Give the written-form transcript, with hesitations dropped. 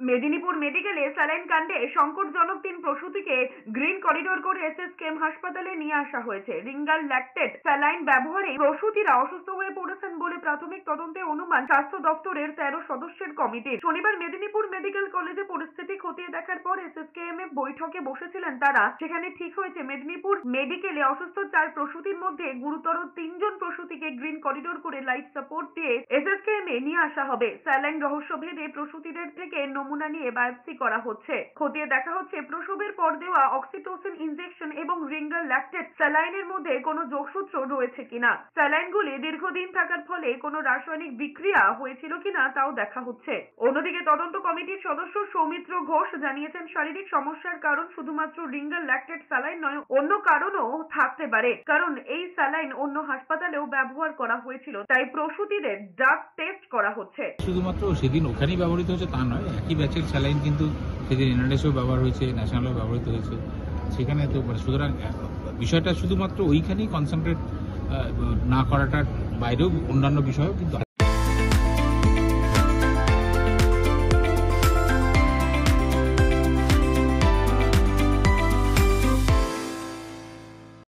মেদিনীপুর মেডিকেলে স্যালাইন কাণ্ডে সংকটজনক 3 প্রসূতিকে গ্রিন করিডোর করে এসএসকেএম হাসপাতালে নিয়ে আসা হয়েছে। রিঙ্গাল ল্যাকটেড স্যালাইন ব্যবহারে প্রসূতিরা অসুস্থ হয়ে পড়েছেন বলে প্রাথমিক তদন্তে অনুমান স্বাস্থ্য দপ্তরের 13 সদস্যের কমিটির। শনিবার মেদিনীপুর মেডিকেল কলেজে পরিস্থিতি খতিয়ে দেখার পর এসএসকেএম এর বৈঠকে বসেছিলেন তারা। সেখানে ঠিক হয়েছে মেদিনীপুর মেডিকেলে অসুস্থ 4 প্রসূতির মধ্যে গুরুতর 3 জন প্রসূতিকে গ্রিন করিডোর করে লাইফ সাপোর্ট দিয়ে এসএসকেএম এ নিয়ে আসা হবে। স্যালাইন রহস্য ভেদে প্রসূতিদের থেকে নমুনা নিয়ে বায়োপসি করা হচ্ছে। খতিয়ে দেখা হচ্ছে প্রসবের পর দেওয়া অক্সিটোসিন ইনজেকশন এবং রিঙ্গাল ল্যাকটেড স্যালাইনের মধ্যে কোনো যোগসূত্র রয়েছে কিনা। স্যালাইনগুলি দীর্ঘদিন থাকার ফলে কোনো রাসায়নিক বিক্রিয়া হয়েছিল কিনা তাও দেখা হচ্ছে। অন্যদিকে তদন্ত কমিটির সদস্য সৌমিত্র ঘোষ জানিয়েছেন শারীরিক সমস্যার কারণ শুধুমাত্র রিঙ্গাল ল্যাকটেড স্যালাইন নয়, অন্য কারণও থাকতে পারে। কারণ এই স্যালাইন অন্য হাসপাতালেও ব্যবহার করা হয়েছিল, তাই প্রসূতিদের ড্রাগ টেস্ট করা হচ্ছে। শুধুমাত্র সেদিন ওখানেই ব্যবহৃত হচ্ছে তা নয়, একই ব্যাচের স্যালাইন কিন্তু সেদিন এনআরএসও ব্যবহার হয়েছে, ন্যাশনালও ব্যবহৃত হয়েছে। সেখানে তো সুতরাং বিষয়টা শুধুমাত্র ওইখানেই কনসেন্ট্রেট না করাটার বাইরেও অন্যান্য বিষয়ও কিন্তু